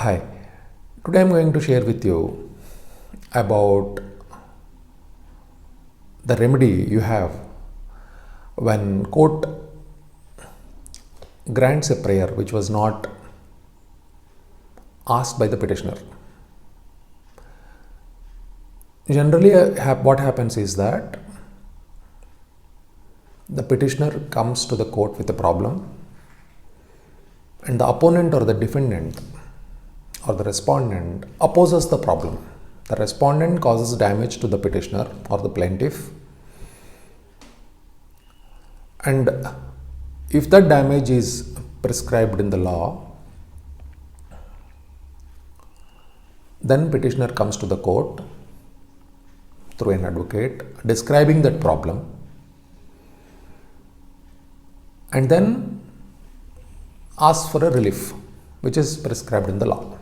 Hi, today I'm going to share with you about the remedy you have when court grants a prayer which was not asked by the petitioner. Generally, what happens is that the petitioner comes to the court with a problem and the opponent or the defendant or the respondent opposes the problem. The respondent causes damage to the petitioner or the plaintiff, and if that damage is prescribed in the law, then petitioner comes to the court through an advocate describing that problem, and then asks for a relief which is prescribed in the law.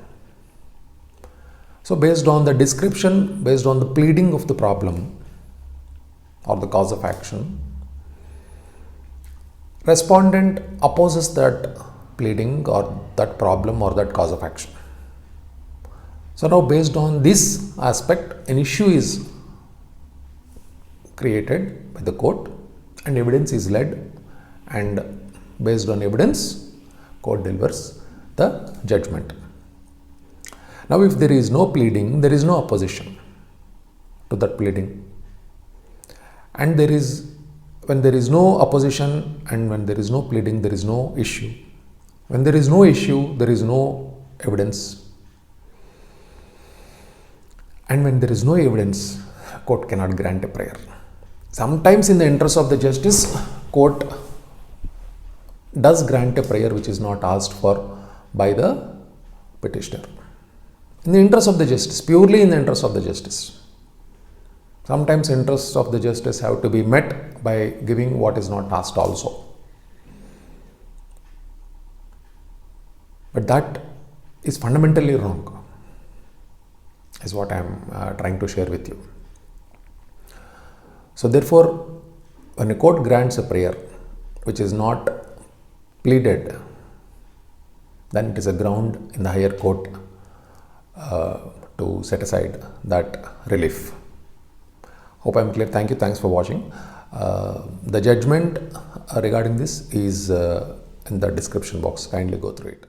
So based on the description, based on the pleading of the problem or the cause of action, respondent opposes that pleading or that problem or that cause of action. So now based on this aspect, an issue is created by the court and evidence is led, and based on evidence, court delivers the judgment. Now if there is no pleading, there is no opposition to that pleading, and when there is no opposition and when there is no pleading, there is no issue. When there is no issue, there is no evidence, and when there is no evidence, court cannot grant a prayer. Sometimes in the interest of the justice, court does grant a prayer which is not asked for by the petitioner. In the interest of the justice, purely in the interest of the justice. Sometimes interests of the justice have to be met by giving what is not asked also. But that is fundamentally wrong, is what I am trying to share with you. So therefore, when a court grants a prayer which is not pleaded, then it is a ground in the higher court to set aside that relief. Hope I am clear. Thank you. Thanks for watching. The judgment regarding this is in the description box. Kindly go through it.